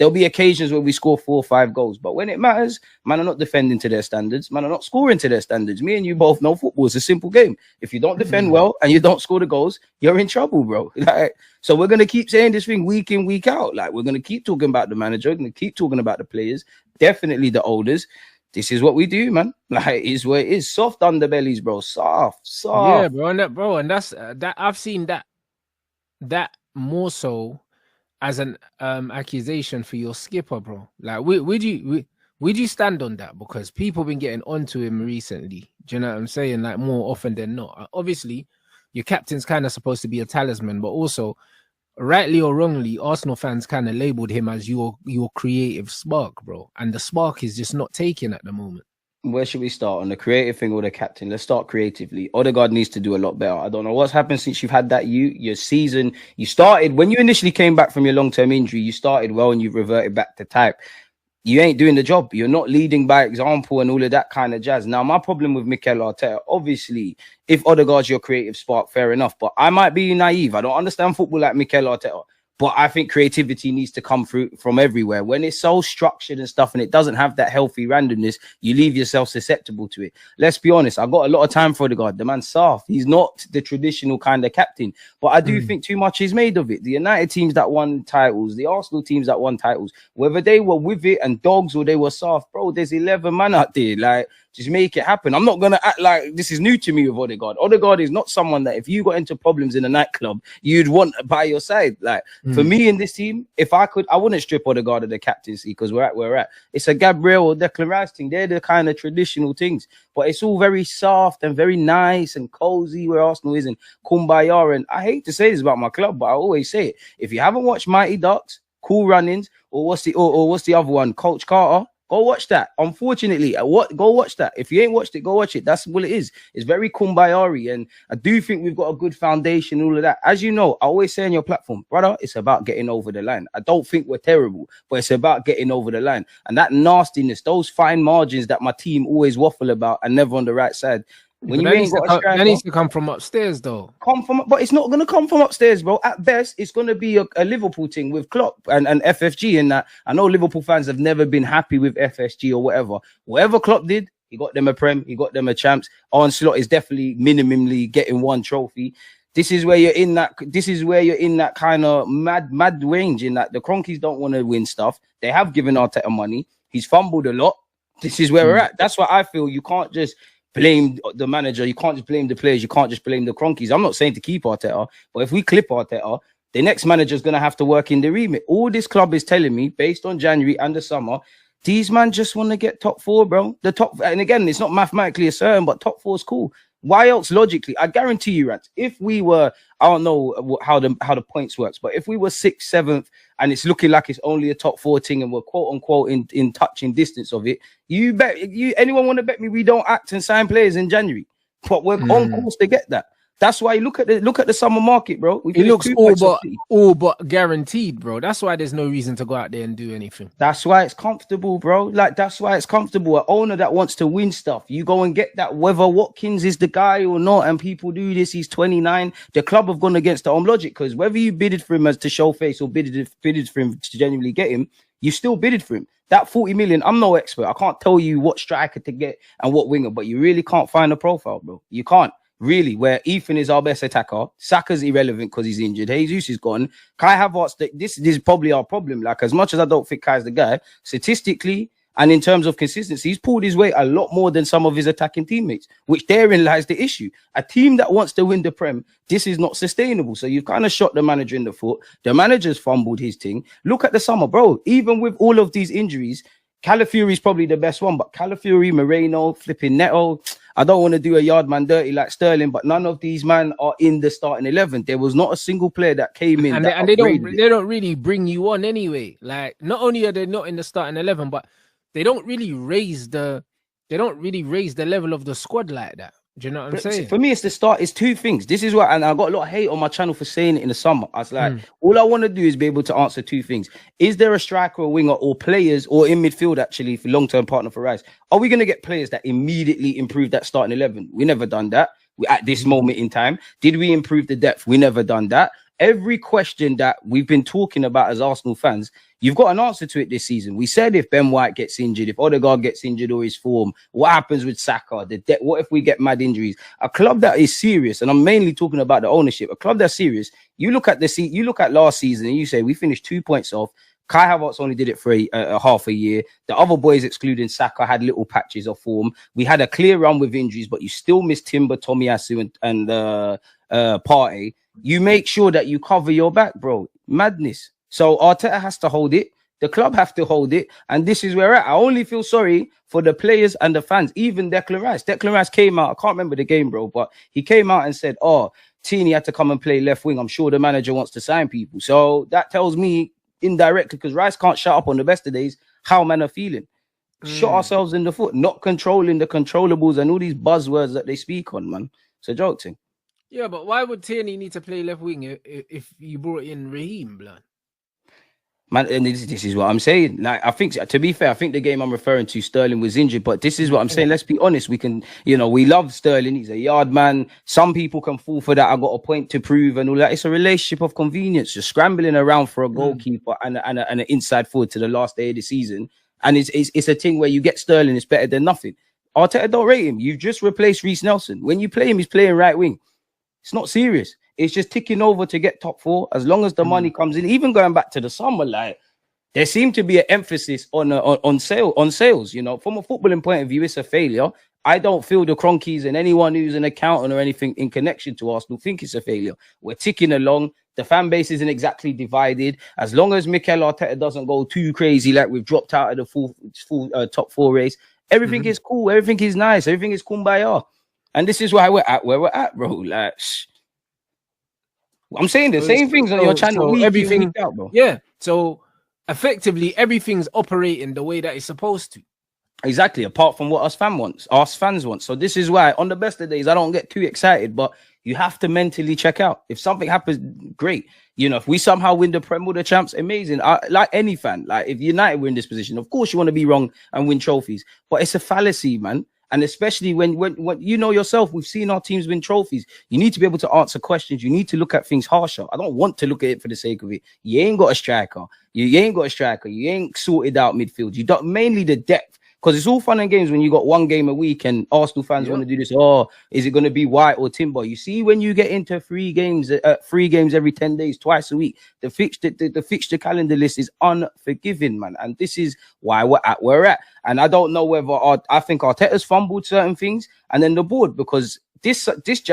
There'll be occasions where we score 4 or 5 goals, but when it matters, man are not defending to their standards. Man are not scoring to their standards. Me and you both know football is a simple game. If you don't defend well and you don't score the goals, you're in trouble, bro. Like, so we're gonna keep saying this thing week in, week out. Like, we're gonna keep talking about the manager. We're gonna keep talking about the players. Definitely the olders. This is what we do, man. Like, it is what it is. Soft underbellies, bro. Soft. Yeah, bro. And that's that. I've seen that more so as an accusation for your skipper, bro. Like, would you stand on that? Because people been getting onto him recently. Do you know what I'm saying? Like, more often than not. Obviously, your captain's kind of supposed to be a talisman, but also, rightly or wrongly, Arsenal fans kind of labeled him as your creative spark, bro. And the spark is just not taking at the moment. Where should we start? On the creative thing or the captain? Let's start creatively. Odegaard needs to do a lot better. I don't know what's happened since you've had that your season. You started, when you initially came back from your long-term injury, you started well and you've reverted back to type. You ain't doing the job. You're not leading by example and all of that kind of jazz. Now, my problem with Mikel Arteta, obviously, if Odegaard's your creative spark, fair enough. But I might be naive. I don't understand football like Mikel Arteta. But I think creativity needs to come through from everywhere. When it's so structured and stuff and it doesn't have that healthy randomness, you leave yourself susceptible to it. Let's be honest. I got a lot of time for Odegaard. The man's soft. He's not the traditional kind of captain. But I do think too much is made of it. The United teams that won titles, the Arsenal teams that won titles, whether they were with it and dogs or they were soft, bro, there's 11 man out there. Like, just make it happen. I'm not going to act like this is new to me with Odegaard. Odegaard is not someone that if you got into problems in a nightclub, you'd want by your side. Like, for me in this team, if I could, I wouldn't strip Odegaard of the captaincy because we're at where we're at. It's a Gabriel or Declan Rice thing. They're the kind of traditional things. But it's all very soft and very nice and cozy where Arsenal is and kumbaya. And I hate to say this about my club, but I always say it. If you haven't watched Mighty Ducks, Cool Runnings, or what's the other one, Coach Carter, go watch that. Unfortunately, go watch that. If you ain't watched it, go watch it. That's what it is. It's very kumbaya, and I do think we've got a good foundation, all of that. As you know, I always say on your platform, brother, it's about getting over the line. I don't think we're terrible, but it's about getting over the line. And that nastiness, those fine margins that my team always waffle about and never on the right side. When you ain't got a striker, that needs to come from upstairs, though. But it's not going to come from upstairs, bro. At best, it's going to be a Liverpool thing with Klopp and FFG in that. I know Liverpool fans have never been happy with FSG or whatever. Whatever Klopp did, he got them a Prem, he got them a champs. Arne Slot is definitely minimally getting one trophy. This is where you're in that. This is where you're in that kind of mad range. In that the Cronkies don't want to win stuff. They have given Arteta money. He's fumbled a lot. This is where we're at. That's why I feel you can't just blame the manager. You can't just blame the players. You can't just blame the Cronkies. I'm not saying to keep Arteta, but if we clip Arteta, the next manager is going to have to work in the remit. All this club is telling me, based on January and the summer, these man just want to get top 4, bro. The top, and again, it's not mathematically a certain, but top 4 is cool. Why else logically? I guarantee you, Rants, if we were, I don't know how the points works, but if we were 6th, 7th, and it's looking like it's only a top 4 thing and we're quote unquote in touching distance of it, anyone want to bet me we don't act and sign players in January? But we're on course to get that. That's why you look at the summer market, bro. It looks all but guaranteed, bro. That's why there's no reason to go out there and do anything. That's why it's comfortable, bro. Like, that's why it's comfortable. An owner that wants to win stuff, you go and get that, whether Watkins is the guy or not, and people do this, he's 29. The club have gone against their own logic, because whether you bidded for him as to show face or bidded for him to genuinely get him, you still bidded for him. That 40 million, I'm no expert. I can't tell you what striker to get and what winger, but you really can't find a profile, bro. You can't. Really, where Ethan is our best attacker, Saka's irrelevant because he's injured, Jesus is gone, Kai Havertz, this is probably our problem. Like, as much as I don't think Kai's the guy, statistically and in terms of consistency, he's pulled his weight a lot more than some of his attacking teammates, which therein lies the issue. A team that wants to win the Prem, this is not sustainable. So you've kind of shot the manager in the foot. The manager's fumbled his thing. Look at the summer, bro. Even with all of these injuries, Calafiori's probably the best one, but Calafiori, Moreno, flipping Neto, I don't want to do a yard man dirty like Sterling, but none of these man are in the starting 11. There was not a single player that came in. And they don't really bring you on anyway. Like, not only are they not in the starting 11, but they don't really raise the level of the squad like that. Do you know what I'm saying? For me, it's the start. It's two things. This is what, and I got a lot of hate on my channel for saying it in the summer. I was like, all I want to do is be able to answer two things. Is there a striker, or winger, or players, or in midfield, actually, for long-term partner for Rice? Are we going to get players that immediately improve that starting 11? We never done that. At this moment in time, did we improve the depth? We never done that. Every question that we've been talking about as Arsenal fans, You've got an answer to it this season. We said if Ben White gets injured, if Odegaard gets injured or his form, what happens with Saka? What if we get mad injuries? A club that is serious, and I'm mainly talking about the ownership, a club that's serious. You look at last season and you say we finished 2 points off. Kai Havertz only did it for a half a year. The other boys, excluding Saka, had little patches of form. We had a clear run with injuries, but you still missed Timber, Tomiyasu, and Partey. You make sure that you cover your back, bro. Madness. So Arteta has to hold it. The club have to hold it. And this is where we're at. I only feel sorry for the players and the fans. Even Declan Rice. Declan Rice came out. I can't remember the game, bro, but he came out and said, oh, Tini had to come and play left wing. I'm sure the manager wants to sign people. So that tells me indirectly, because Rice can't shut up on the best of days, how men are feeling. Shot ourselves in the foot, not controlling the controllables and all these buzzwords that they speak on, man. It's a joke thing. Yeah, but why would Tierney need to play left wing if you brought in Raheem, blood? Man, and this is what I'm saying. Like, I think, to be fair, I think the game I'm referring to, Sterling was injured, but this is what I'm saying. Let's be honest. We can, we love Sterling. He's a yard man. Some people can fall for that. I got a point to prove and all that. It's a relationship of convenience. You're scrambling around for a goalkeeper and an inside forward to the last day of the season. And it's a thing where you get Sterling, it's better than nothing. Arteta don't rate him. You've just replaced Reece Nelson. When you play him, he's playing right wing. It's not serious. It's just ticking over to get top four. As long as the money comes in, even going back to the summer, like, there seemed to be an emphasis on sales. From a footballing point of view, it's a failure. I don't feel the Cronkies and anyone who's an accountant or anything in connection to Arsenal think it's a failure. We're ticking along. The fan base isn't exactly divided. As long as Mikel Arteta doesn't go too crazy, like we've dropped out of the full top four race, everything is cool. Everything is nice. Everything is kumbaya. And this is why we're at where we're at, bro. Like, I'm saying the same things on your channel. So everything week out, bro. Yeah. So effectively, everything's operating the way that it's supposed to. Exactly. Apart from what us fans want. So this is why on the best of days, I don't get too excited, but you have to mentally check out. If something happens, great. If we somehow win the Prem or the champs, amazing. Like any fan, like if United were in this position, of course you want to be wrong and win trophies, but it's a fallacy, man. And especially when you know yourself, we've seen our teams win trophies. You need to be able to answer questions. You need to look at things harsher. I don't want to look at it for the sake of it. You ain't got a striker. You ain't got a striker. You ain't sorted out midfield. You don't, mainly the depth. Because it's all fun and games when you got one game a week and Arsenal fans want to do this. Oh, is it going to be White or Timber? You see, when you get into three games every 10 days, twice a week, the fixture calendar list is unforgiving, man. And this is why we're at where we're at. And I don't know whether I think Arteta's fumbled certain things and then the board, because this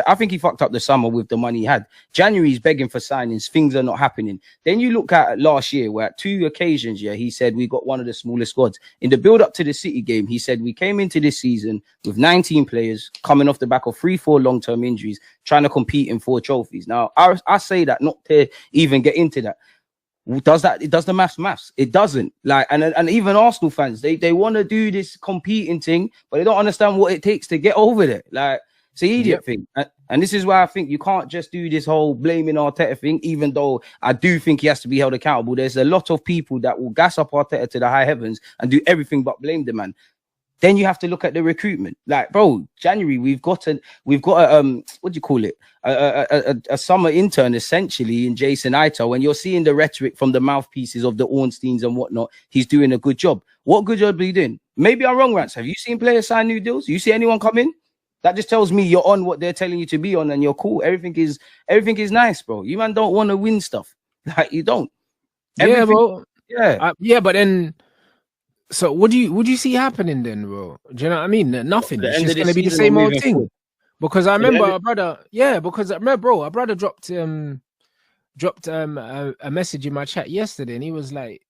I think he fucked up the summer with the money he had. January's begging for signings. Things are not happening. Then you look at last year where at 2 occasions, he said we got one of the smallest squads. In the build up to the City game, he said we came into this season with 19 players coming off the back of 3-4 long-term injuries, trying to compete in 4 trophies. Now, I say that not to even get into that. Does the maths? It doesn't. Like, and even Arsenal fans, they want to do this competing thing, but they don't understand what it takes to get over there. Like, it's an idiot thing. And this is why I think you can't just do this whole blaming Arteta thing, even though I do think he has to be held accountable. There's a lot of people that will gas up Arteta to the high heavens and do everything but blame the man. Then you have to look at the recruitment. Like, bro, January, we've got a what do you call it? A summer intern, essentially, in Jason Ito. When you're seeing the rhetoric from the mouthpieces of the Ornsteins and whatnot, he's doing a good job. What good job are you doing? Maybe I'm wrong, Rants. Have you seen players sign new deals? You see anyone come in? That just tells me you're on what they're telling you to be on and you're cool. Everything is nice, bro. You man don't want to win stuff. Like, you don't. Yeah, bro. Yeah. But then, so what do you see happening then, bro? Do you know what I mean? Nothing. It's just going to be the same old thing. Forward. Because I remember our brother, our brother dropped a message in my chat yesterday, and he was like,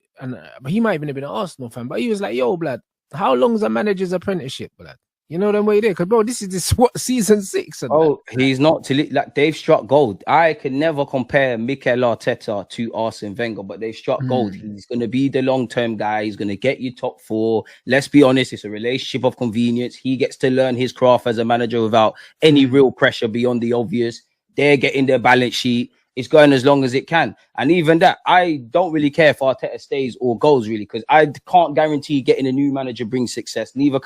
he might even have been an Arsenal fan, but he was like, yo, blood, how long's a manager's apprenticeship, blood? You know them way there, because bro, this is what season 6. Oh, he's not like they've struck gold. I can never compare Mikel Arteta to Arsene Wenger, but they've struck gold. He's going to be the long-term guy. He's going to get you top 4. Let's be honest, it's a relationship of convenience. He gets to learn his craft as a manager without any real pressure beyond the obvious. They're getting their balance sheet. It's going as long as it can. And even that, I don't really care if Arteta stays or goes, really, because I can't guarantee getting a new manager brings success. Neither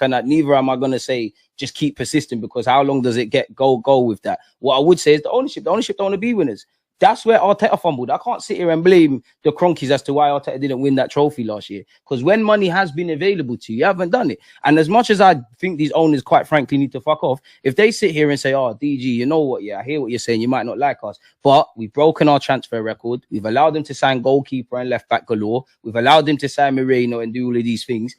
am I going to say just keep persisting, because how long does it go with that? What I would say is the ownership don't want to be winners. That's where Arteta fumbled. I can't sit here and blame the Cronkies as to why Arteta didn't win that trophy last year. Because when money has been available to you, you haven't done it. And as much as I think these owners, quite frankly, need to fuck off, if they sit here and say, oh, DG, you know what? Yeah, I hear what you're saying. You might not like us, but we've broken our transfer record. We've allowed them to sign goalkeeper and left back galore. We've allowed them to sign Moreno and do all of these things.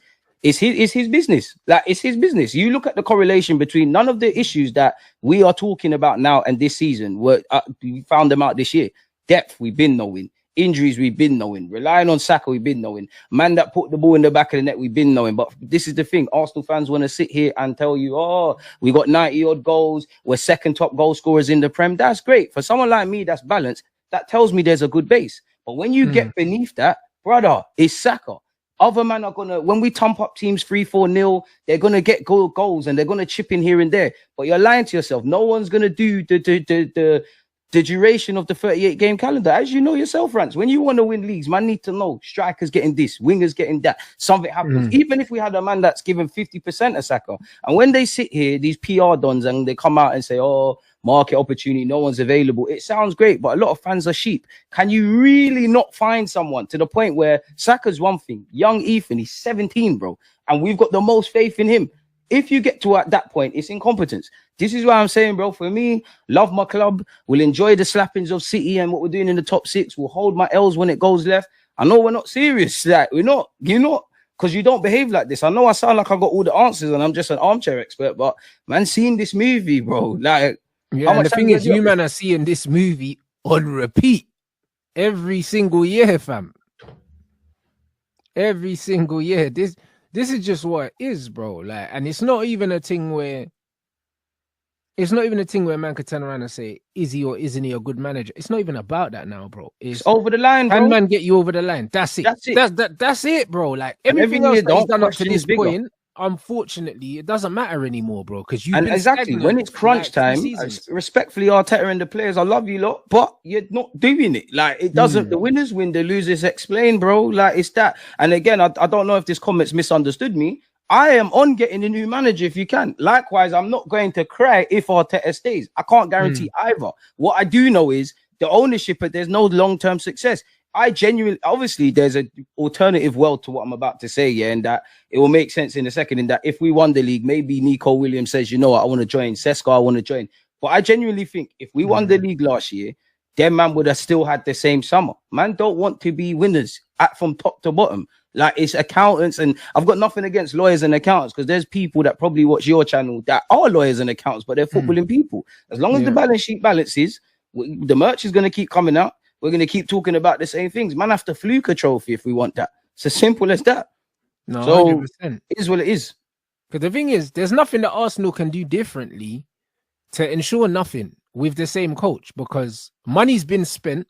It's his business. Like, it's his business. You look at the correlation between none of the issues that we are talking about now and this season. We found them out this year. Depth, we've been knowing. Injuries, we've been knowing. Relying on Saka, we've been knowing. Man that put the ball in the back of the net, we've been knowing. But this is the thing. Arsenal fans want to sit here and tell you, oh, we got 90-odd goals. We're second top goal scorers in the Prem. That's great. For someone like me that's balanced, that tells me there's a good base. But when you get beneath that, brother, it's Saka. Other men are gonna, when we thump up teams 3-4-0, they're gonna get goals and they're gonna chip in here and there. But you're lying to yourself. No one's gonna do the duration of the 38-game calendar. As you know yourself, Rants, when you want to win leagues, man need to know strikers getting this, wingers getting that. Something happens. Even if we had a man that's given 50% of Saka, and when they sit here, these PR dons, and they come out and say, oh, market opportunity, no one's available. It sounds great, but a lot of fans are sheep. Can you really not find someone to the point where Saka's one thing? Young Ethan, he's 17, bro, and we've got the most faith in him. If you get to at that point, it's incompetence. This is why I'm saying, bro, for me, love my club. We'll enjoy the slappings of City and what we're doing in the top six. We'll hold my L's when it goes left. I know we're not serious. Like, we're not. You're not. Because you don't behave like this. I know I sound like I got all the answers and I'm just an armchair expert, but man, seeing this movie, bro, like, yeah, and the thing is, you man are seeing this movie on repeat every single year, fam. Every single year. This is just what it is, bro. Like, and it's not even a thing where man could turn around and say, is he or isn't he a good manager? It's not even about that now, bro. It's over the line, bro. Can man get you over the line? That's it. That's it, bro. Like, everything else that he's done up to this point, unfortunately, it doesn't matter anymore, bro. Because you exactly when it's crunch time, respectfully, Arteta and the players, I love you lot, but you're not doing it. Like, it doesn't. The winners win, the losers explain, bro. Like, it's that. And again, I don't know if this comment's misunderstood me. I am on getting a new manager if you can. Likewise, I'm not going to cry if Arteta stays. I can't guarantee either. What I do know is the ownership, but there's no long-term success. I genuinely, obviously, there's an alternative world to what I'm about to say, yeah, and that it will make sense in a second. In that, if we won the league, maybe Nico Williams says, you know what, I want to join. Sesko, I want to join. But I genuinely think if we won the league last year, then man would have still had the same summer. Man don't want to be winners from top to bottom. Like, it's accountants, and I've got nothing against lawyers and accountants, because there's people that probably watch your channel that are lawyers and accountants, but they're footballing people. As long as the balance sheet balances, the merch is going to keep coming out. We're going to keep talking about the same things. Man, have to fluke a trophy if we want that. It's as simple as that. No, so 100%. It is what it is. Because the thing is, there's nothing that Arsenal can do differently to ensure nothing with the same coach, because money's been spent.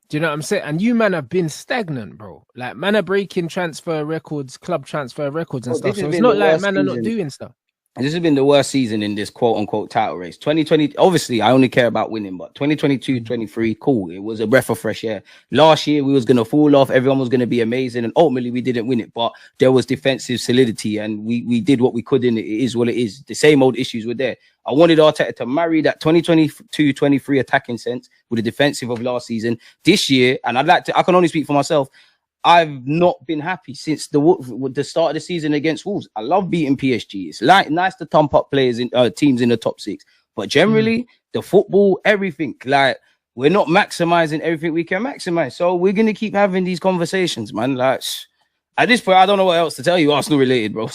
Do you know what I'm saying? And you man have been stagnant, bro. Like, man are breaking transfer records, club transfer records and stuff. So it's not like man are not doing stuff. And this has been the worst season in this quote-unquote title race. 2020, obviously, I only care about winning, but 2022-23, cool. It was a breath of fresh air. Last year, we was going to fall off. Everyone was going to be amazing. And ultimately, we didn't win it. But there was defensive solidity, and we did what we could in it. It is what it is. The same old issues were there. I wanted Arteta to marry that 2022-23 attacking sense with the defensive of last season. This year, and I can only speak for myself, I've not been happy since the start of the season against Wolves. I love beating PSG. It's nice to thump up players in teams in the top six, but generally the football, everything, like, we're not maximizing everything we can maximize. So we're gonna keep having these conversations, man. Like, at this point, I don't know what else to tell you, Arsenal related, bro.